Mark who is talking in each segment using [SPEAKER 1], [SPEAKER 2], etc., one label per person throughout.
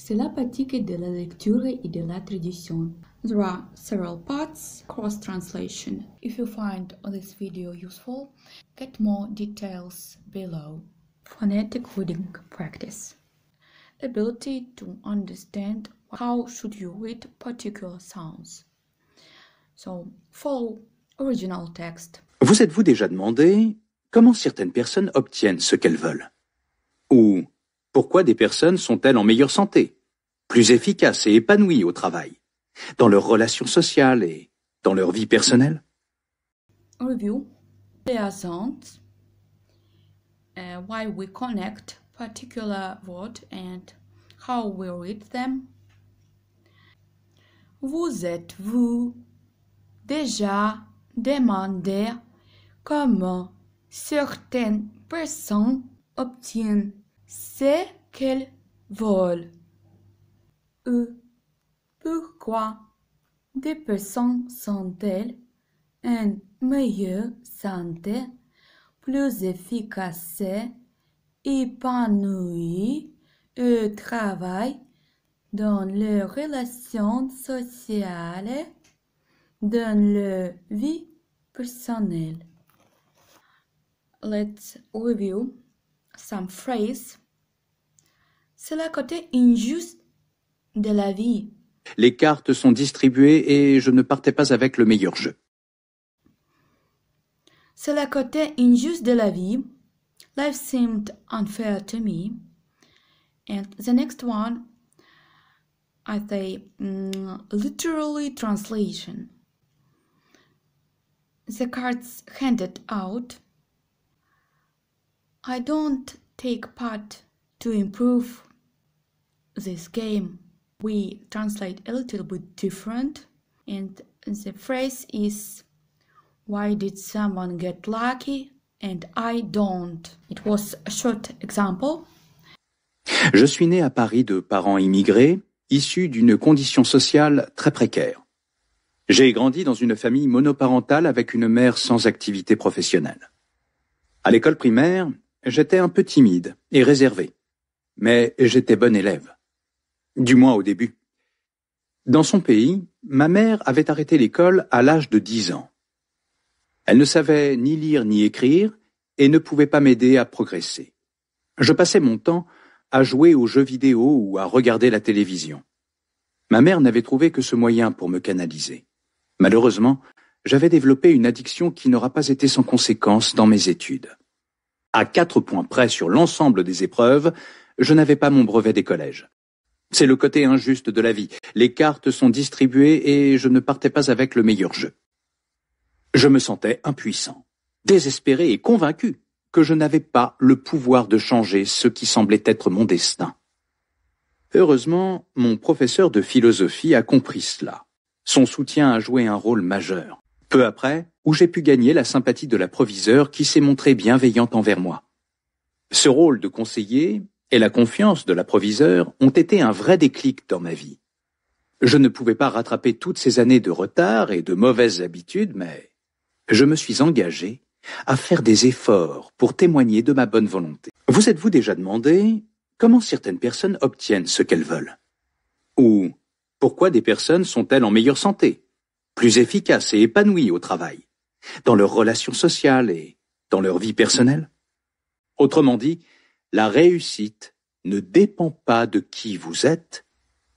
[SPEAKER 1] C'est la pratique de la lecture et de la traduction. There are several parts, cross-translation. If you find this video useful, get more details below. Phonetic reading practice. Ability to understand how should you read particular sounds. So, follow original text.
[SPEAKER 2] Vous êtes-vous déjà demandé comment certaines personnes obtiennent ce qu'elles veulent? Ou pourquoi des personnes sont-elles en meilleure santé, plus efficaces et épanouies au travail, dans leurs relations sociales et dans leur vie personnelle?
[SPEAKER 1] Review their sounds, why we connect particular words and how we read them. Vous êtes-vous déjà demandé comment certaines personnes obtiennent ce qu'elles veulent? Ou pourquoi des personnes sont-elles en meilleure santé, plus efficaces, épanouies au travail, dans leurs relations sociales, dans leur vie personnelle? Let's review some phrases. C'est le côté injuste de la vie.
[SPEAKER 2] Les cartes sont distribuées et je ne partais pas avec le meilleur jeu.
[SPEAKER 1] C'est le côté injuste de la vie. Life seemed unfair to me. And the next one, I say literally translation. The cards handed out. I don't take part to improve this game. We translate a little bit different, and the phrase is, why did someone get lucky and I don't? It was a short example.
[SPEAKER 2] Je suis né à Paris de parents immigrés, issus d'une condition sociale très précaire. J'ai grandi dans une famille monoparentale avec une mère sans activité professionnelle. À l'école primaire, j'étais un peu timide et réservé, mais j'étais bon élève. Du moins au début. Dans son pays, ma mère avait arrêté l'école à l'âge de 10 ans. Elle ne savait ni lire ni écrire et ne pouvait pas m'aider à progresser. Je passais mon temps à jouer aux jeux vidéo ou à regarder la télévision. Ma mère n'avait trouvé que ce moyen pour me canaliser. Malheureusement, j'avais développé une addiction qui n'aura pas été sans conséquence dans mes études. À 4 points près sur l'ensemble des épreuves, je n'avais pas mon brevet des collèges. C'est le côté injuste de la vie. Les cartes sont distribuées et je ne partais pas avec le meilleur jeu. Je me sentais impuissant, désespéré et convaincu que je n'avais pas le pouvoir de changer ce qui semblait être mon destin. Heureusement, mon professeur de philosophie a compris cela. Son soutien a joué un rôle majeur. Peu après, où j'ai pu gagner la sympathie de la proviseure qui s'est montrée bienveillante envers moi. Ce rôle de conseiller et la confiance de la proviseure ont été un vrai déclic dans ma vie. Je ne pouvais pas rattraper toutes ces années de retard et de mauvaises habitudes, mais je me suis engagé à faire des efforts pour témoigner de ma bonne volonté. Vous êtes-vous déjà demandé comment certaines personnes obtiennent ce qu'elles veulent? Ou pourquoi des personnes sont-elles en meilleure santé, plus efficaces et épanouies au travail, dans leurs relations sociales et dans leur vie personnelle? Autrement dit, la réussite ne dépend pas de qui vous êtes,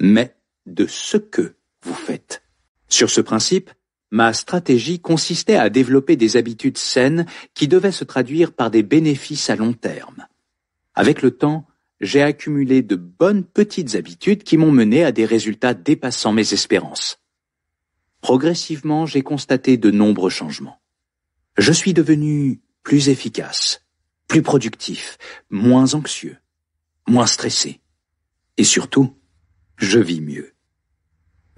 [SPEAKER 2] mais de ce que vous faites. Sur ce principe, ma stratégie consistait à développer des habitudes saines qui devaient se traduire par des bénéfices à long terme. Avec le temps, j'ai accumulé de bonnes petites habitudes qui m'ont mené à des résultats dépassant mes espérances. Progressivement, j'ai constaté de nombreux changements. Je suis devenu plus efficace, plus productif, moins anxieux, moins stressé. Et surtout, je vis mieux.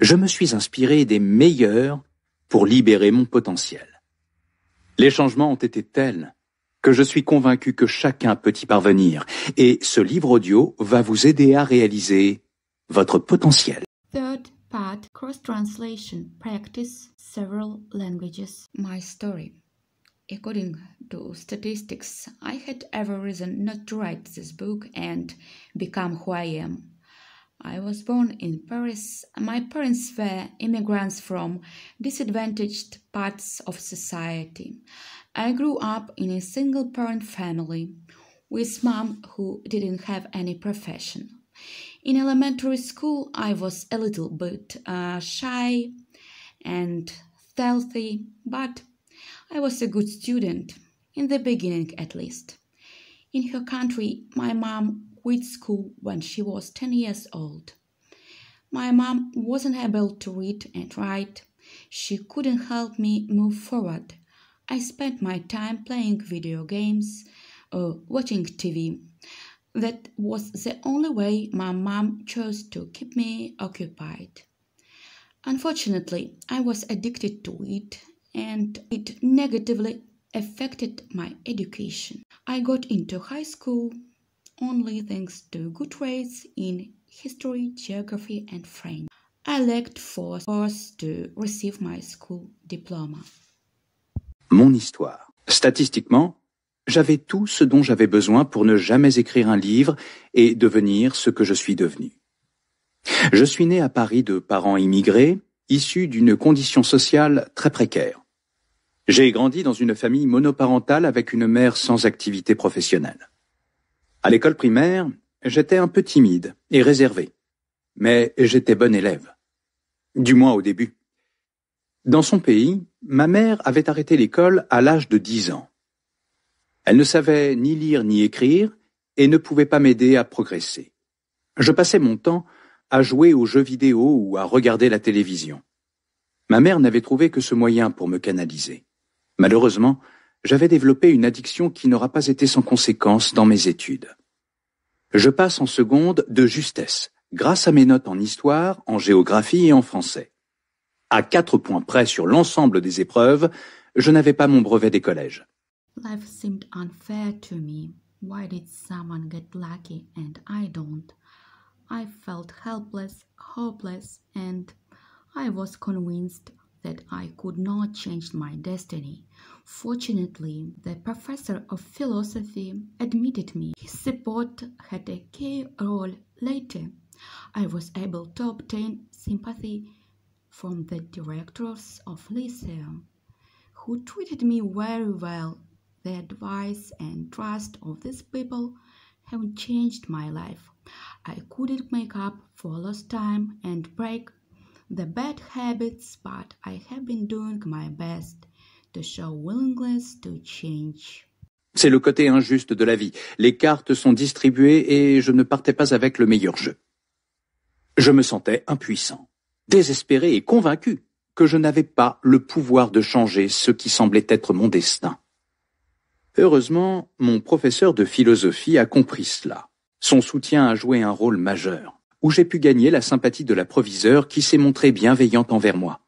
[SPEAKER 2] Je me suis inspiré des meilleurs pour libérer mon potentiel. Les changements ont été tels que je suis convaincu que chacun peut y parvenir, et ce livre audio va vous aider à réaliser votre potentiel.
[SPEAKER 1] Third part, cross-translation, practice several languages. My story. According to statistics, I had every reason not to write this book and become who I am. I was born in Paris. My parents were immigrants from disadvantaged parts of society. I grew up in a single parent family with mom who didn't have any profession. In elementary school, I was a little bit shy and stealthy, but I was a good student, in the beginning at least. In her country, my mom quit school when she was 10 years old. My mom wasn't able to read and write. She couldn't help me move forward. I spent my time playing video games or watching TV. That was the only way my mom chose to keep me occupied. Unfortunately, I was addicted to it and it negatively affected my education. I got into high school only thanks to good grades in history, geography, and French. I lacked force to receive my school diploma.
[SPEAKER 2] Mon histoire. Statistiquement, j'avais tout ce dont j'avais besoin pour ne jamais écrire un livre et devenir ce que je suis devenu. Je suis né à Paris de parents immigrés, issus d'une condition sociale très précaire. J'ai grandi dans une famille monoparentale avec une mère sans activité professionnelle. À l'école primaire, j'étais un peu timide et réservé, mais j'étais bon élève. Du moins au début. Dans son pays, ma mère avait arrêté l'école à l'âge de 10 ans. Elle ne savait ni lire ni écrire et ne pouvait pas m'aider à progresser. Je passais mon temps à jouer aux jeux vidéo ou à regarder la télévision. Ma mère n'avait trouvé que ce moyen pour me canaliser. Malheureusement, j'avais développé une addiction qui n'aura pas été sans conséquence dans mes études. Je passe en seconde de justesse, grâce à mes notes en histoire, en géographie et en français. À 4 points près sur l'ensemble des épreuves, je n'avais pas mon brevet des collèges.
[SPEAKER 1] Life seemed unfair to me. Why did someone get lucky and I don't? I felt helpless, hopeless, and I was convinced that I could not change my destiny. Fortunately, the professor of philosophy admitted me. His support had a key role later. I was able to obtain sympathy from the directors of Lyceum, who treated me very well. The advice and trust of these people have changed my life. I couldn't make up for lost time and break the bad habits, but I have been doing my best to show willingness to change.
[SPEAKER 2] C'est le côté injuste de la vie. Les cartes sont distribuées et je ne partais pas avec le meilleur jeu. Je me sentais impuissant, désespéré et convaincu que je n'avais pas le pouvoir de changer ce qui semblait être mon destin. Heureusement, mon professeur de philosophie a compris cela. Son soutien a joué un rôle majeur, où j'ai pu gagner la sympathie de la proviseure qui s'est montrée bienveillante envers moi.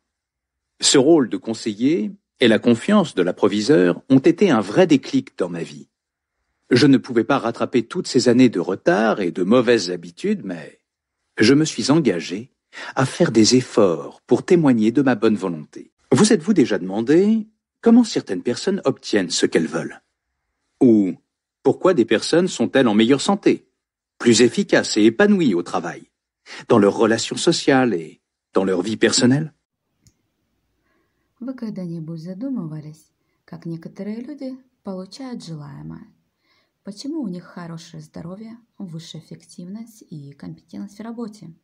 [SPEAKER 2] Ce rôle de conseiller et la confiance de la proviseure ont été un vrai déclic dans ma vie. Je ne pouvais pas rattraper toutes ces années de retard et de mauvaises habitudes, mais je me suis engagé à faire des efforts pour témoigner de ma bonne volonté. Vous êtes-vous déjà demandé comment certaines personnes obtiennent ce qu'elles veulent? Ou pourquoi des personnes sont-elles en meilleure santé, plus efficaces et épanouies au travail, dans leurs relations sociales et dans leur vie personnelle?
[SPEAKER 1] Вы когда-нибудь задумывались, как некоторые люди получают желаемое? Почему у них хорошее здоровье, высшая эффективность и компетентность в работе,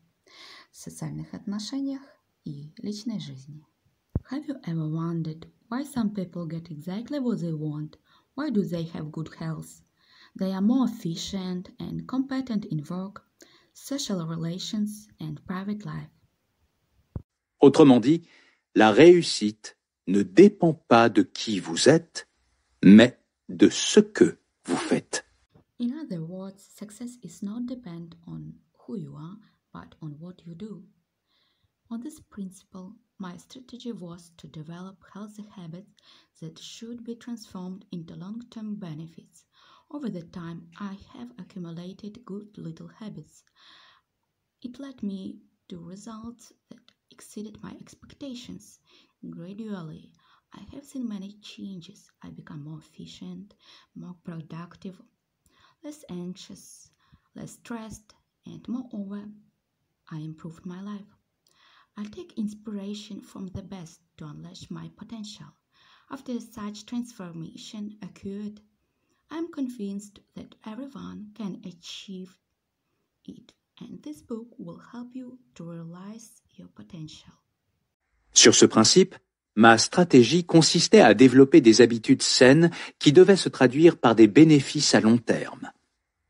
[SPEAKER 1] в социальных отношениях и личной жизни? Have you ever wondered why some people get exactly what they want? Why do they have good health? They are more efficient and competent in work, social relations and private life.
[SPEAKER 2] Autrement dit, la réussite ne dépend pas de qui vous êtes, mais de ce que vous faites.
[SPEAKER 1] In other words, success is not depend on who you are, but on what you do. On this principle, my strategy was to develop healthy habits that should be transformed into long-term benefits. Over the time, I have accumulated good little habits. It led me to results that exceeded my expectations. Gradually, I have seen many changes. I become more efficient, more productive, less anxious, less stressed, and moreover, improved my life. I take inspiration from the best to unleash my potential. After such transformation occurred, I'm convinced that everyone can achieve it, and this book will help you to realize your potential.
[SPEAKER 2] Sur ce principe, ma stratégie consistait à développer des habitudes saines qui devaient se traduire par des bénéfices à long terme.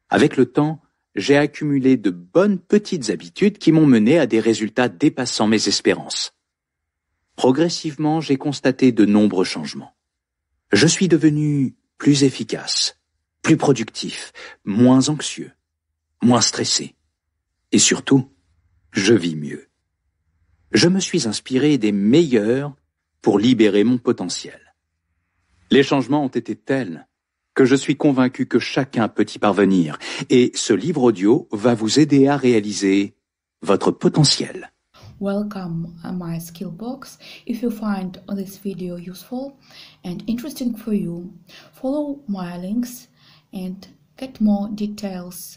[SPEAKER 2] Avec le temps, j'ai accumulé de bonnes petites habitudes qui m'ont mené à des résultats dépassant mes espérances. Progressivement, j'ai constaté de nombreux changements. Je suis devenu plus efficace, plus productif, moins anxieux, moins stressé. Et surtout, je vis mieux. Je me suis inspiré des meilleurs pour libérer mon potentiel. Les changements ont été tels que je suis convaincu que chacun peut y parvenir, et ce livre audio va vous aider à réaliser votre potentiel.
[SPEAKER 1] Welcome to my skill box. If you find this video useful and interesting for you, follow my links and get more details